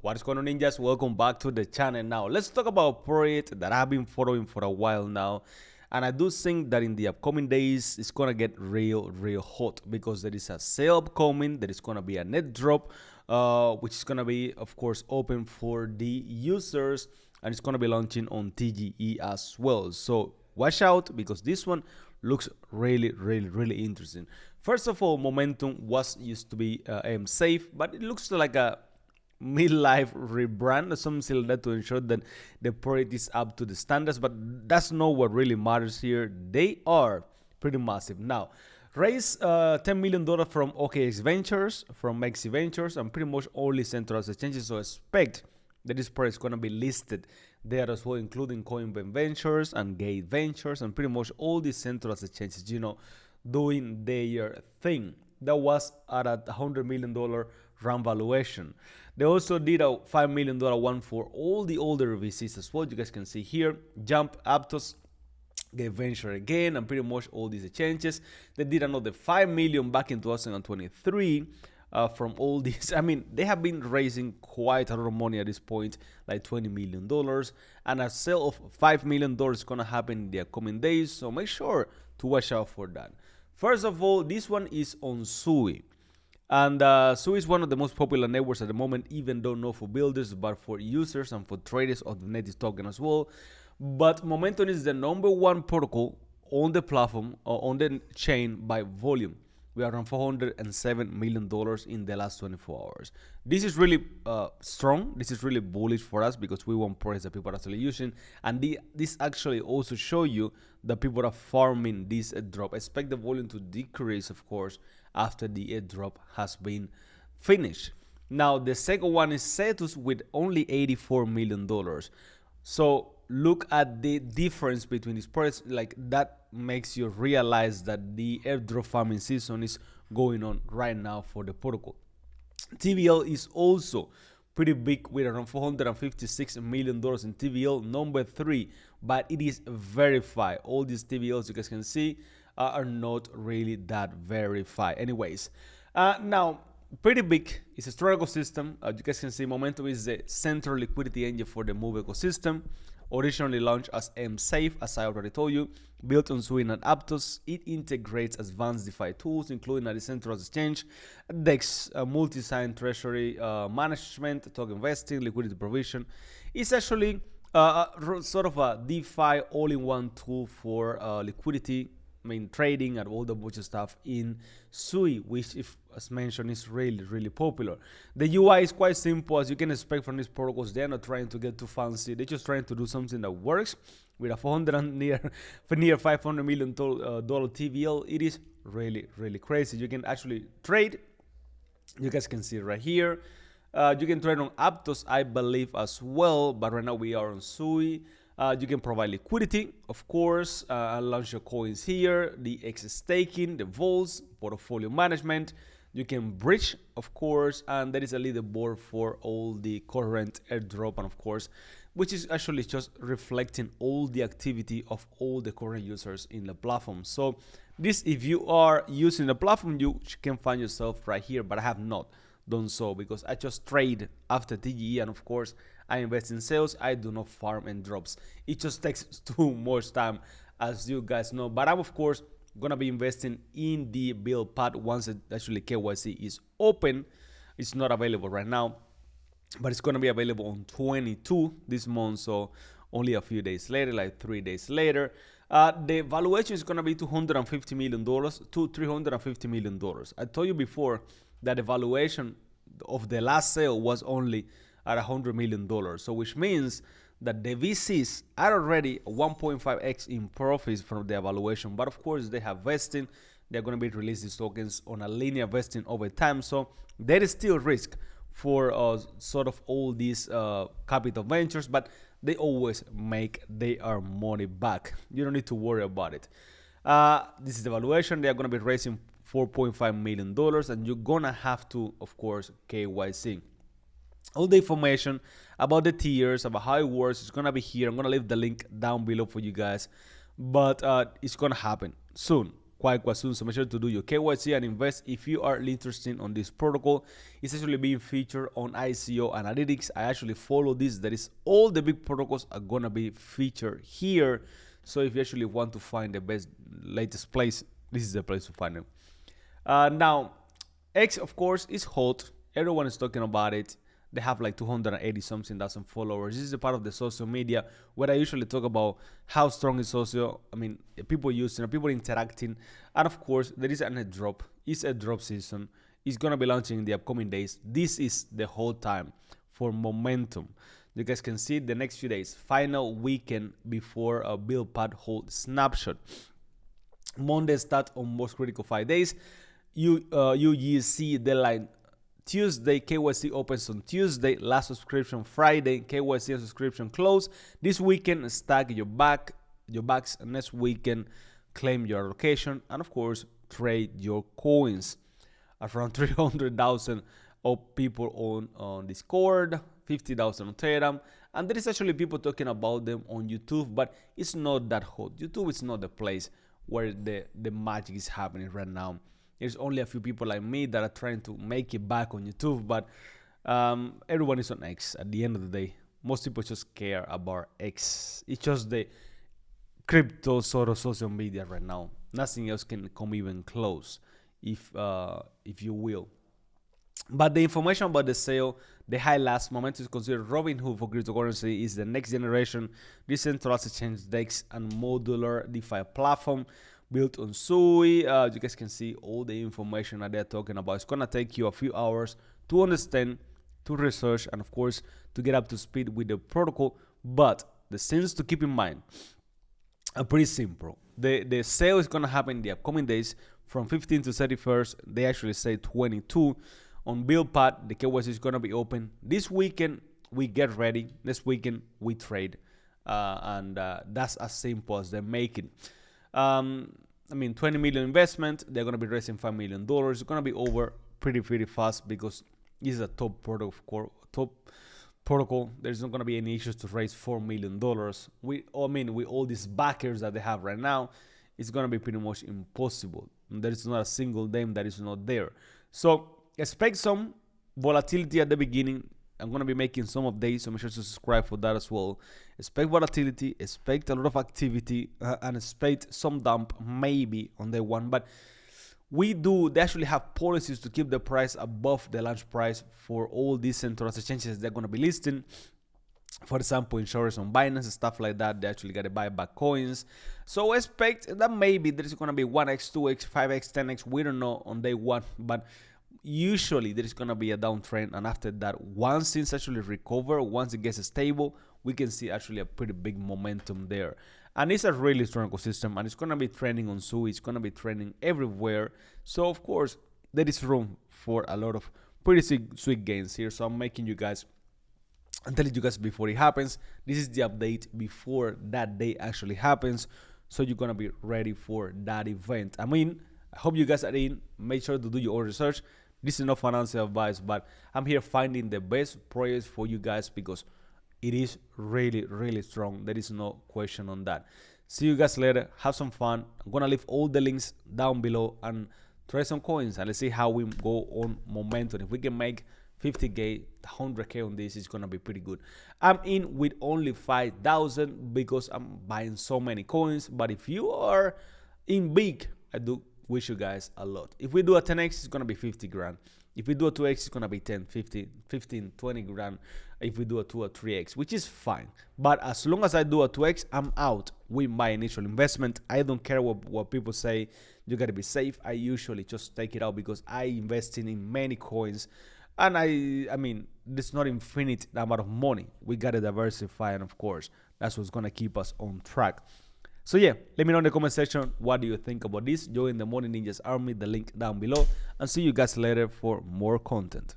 What is going on, ninjas? Welcome back to the channel. Now let's talk about a project that I've been following for a while now, and I do think that in the upcoming days it's gonna get real hot because there is a sale upcoming. There is gonna be a net drop, which is gonna be, of course, open for the users, and it's gonna be launching on TGE as well. So watch out because this one looks really interesting. First of all, Momentum used to be safe, but it looks like a midlife rebrand or something like that to ensure that the product is up to the standards, but that's not what really matters here. They are pretty massive. Now, raise $10 million from OKX Ventures, from Maxi Ventures, and pretty much only centralized exchanges, so expect that this product is going to be listed there as well, including Coinbase Ventures and Gate Ventures, and pretty much all these centralized exchanges, doing their thing. That was at a $100 million round valuation. They also did a $5 million one for all the older VCs as well. You guys can see here, Jump, Aptos, Gate Venture again, and pretty much all these exchanges. They did another $5 million back in 2023 from all these. I mean, they have been raising quite a lot of money at this point, like $20 million, and a sale of $5 million is going to happen in the upcoming days, so make sure to watch out for that. First of all, this one is on SUI. And SUI is one of the most popular networks at the moment, even though not for builders, but for users and for traders of the native token as well. But Momentum is the #1 protocol on the platform, or on the chain by volume. We are around $407 million in the last 24 hours. This is really strong. This is really bullish for us because we want products that people are actually using. And this actually also show you that people are farming this airdrop. Expect the volume to decrease, of course, after the airdrop has been finished. Now, the second one is Cetus with only $84 million. So look at the difference between these products. Like, that makes you realize that the airdrop farming season is going on right now for the protocol. TVL is also pretty big with around $456 million in TVL, #3, but it is verified. All these TVLs you guys can see are not really that verified. Anyways, now, pretty big. It's a strong ecosystem. You guys can see Momentum is the central liquidity engine for the Move ecosystem. Originally launched as MSafe, as I already told you, built on SUI and Aptos. It integrates advanced DeFi tools, including a decentralized exchange, DEX, multi-sign treasury management, token investing, liquidity provision. It's actually sort of a DeFi all-in-one tool for liquidity, trading and all the bunch of stuff in SUI, which, if as mentioned, is really popular. The UI is quite simple, as you can expect from these protocols. They're not trying to get too fancy. They're just trying to do something that works. With a near $500 million TVL, it is really crazy. You can actually trade. You guys can see it right here. You can trade on Aptos, I believe, as well, but right now we are on SUI. You can provide liquidity, of course, launch your coins here, the X staking, the vaults, portfolio management. You can bridge, of course, and there is a leaderboard for all the current airdrop, and of course, which is actually just reflecting all the activity of all the current users in the platform. So this, if you are using the platform, you can find yourself right here, but I have not done so because I just trade after TGE, and of course I invest in sales. I do not farm and drops. It just takes too much time, as you guys know. But I'm, of course, gonna be investing in the build path once it actually KYC is open. It's not available right now, but it's gonna be available on 22 this month, so only a few days later, like 3 days later. The valuation is gonna be $250 million to $350 million. I told you before that the valuation of the last sale was only at $100 million, so which means that the VCs are already 1.5x in profits from the valuation. But of course, they have vesting. They're going to be releasing these tokens on a linear vesting over time, so there is still risk for sort of all these capital ventures, but they always make their money back. You don't need to worry about it. This is the valuation. They are going to be raising $4.5 million, and you're going to have to, of course, KYC. All the information about the tiers, about how it works, is going to be here. I'm going to leave the link down below for you guys, but it's going to happen soon. quite soon. So make sure to do your KYC and invest if you are interested on this protocol. It's actually being featured on ICO Analytics. I actually follow this. That is, all the big protocols are gonna be featured here. So if you actually want to find the best, latest place, this is the place to find them. Now, X, of course, is hot. Everyone is talking about it. They have like 280 something thousand followers. This is a part of the social media where I usually talk about how strong is social. I mean, people using, people interacting, and of course, there is an airdrop. It's a drop season. It's gonna be launching in the upcoming days. This is the whole time for momentum. You guys can see the next few days, final weekend before a build pad hold snapshot. Monday start on most critical 5 days. UGC deadline Tuesday, KYC opens on Tuesday, last subscription Friday, KYC and subscription close. This weekend, stack your bags, and next weekend, claim your allocation, and of course, trade your coins. Around 300,000 of people on Discord, 50,000 on Telegram, and there is actually people talking about them on YouTube, but it's not that hot. YouTube is not the place where the magic is happening right now. There's only a few people like me that are trying to make it back on YouTube, but everyone is on X at the end of the day. Most people just care about X. It's just the crypto sort of social media right now. Nothing else can come even close, if you will. But the information about the sale, the highlights, moment is considered Robinhood for cryptocurrency is the next generation decentralized exchange DEX and modular DeFi platform built on SUI. You guys can see all the information that they're talking about. It's gonna take you a few hours to understand, to research, and of course to get up to speed with the protocol. But the things to keep in mind are pretty simple. The sale is gonna happen in the upcoming days from 15 to 31st. They actually say 22 on build pad. The KYC is gonna be open this weekend. We get ready. Next weekend we trade, and that's as simple as they make it. I mean, 20 million investment. They're gonna be raising $5 million. It's gonna be over pretty fast because this is a top protocol. There's not gonna be any issues to raise $4 million. With all these backers that they have right now, it's gonna be pretty much impossible. There is not a single name that is not there. So expect some volatility at the beginning. I'm gonna be making some updates, so make sure to subscribe for that as well. Expect volatility, expect a lot of activity, and expect some dump maybe on day one. But they actually have policies to keep the price above the launch price for all these centralized exchanges they're gonna be listing. For example, insurance on Binance and stuff like that, they actually got to buy back coins. So expect that maybe there's gonna be 1x, 2x, 5x, 10x. We don't know on day one, but usually there is going to be a downtrend, and after that, once things actually recover, once it gets stable, we can see actually a pretty big momentum there. And it's a really strong ecosystem, and it's going to be trending on SUI, it's going to be trending everywhere. So of course there is room for a lot of pretty sweet gains here. So I'm telling you guys before it happens. This is the update before that day actually happens, so you're going to be ready for that event. I mean, I hope you guys are in. Make sure to do your own research. This is not financial advice, but I'm here finding the best projects for you guys because it is really strong. There is no question on that. See you guys later. Have some fun. I'm gonna leave all the links down below and try some coins, and let's see how we go on momentum. If we can make 50k, 100k on this, it's gonna be pretty good. I'm in with only 5,000 because I'm buying so many coins. But if you are in big, I do wish you guys a lot. If we do a 10x, it's gonna be 50 grand. If we do a 2x, it's gonna be 10, 15, 20 grand. If we do a 2 or 3x, which is fine. But as long as I do a 2x, I'm out with my initial investment. I don't care what people say. You gotta be safe. I usually just take it out because I invested in many coins, and I mean, there's not infinite amount of money. We gotta diversify, and of course, that's what's gonna keep us on track. So yeah, let me know in the comment section, what do you think about this? Join the Money Ninjas Army, the link down below, and see you guys later for more content.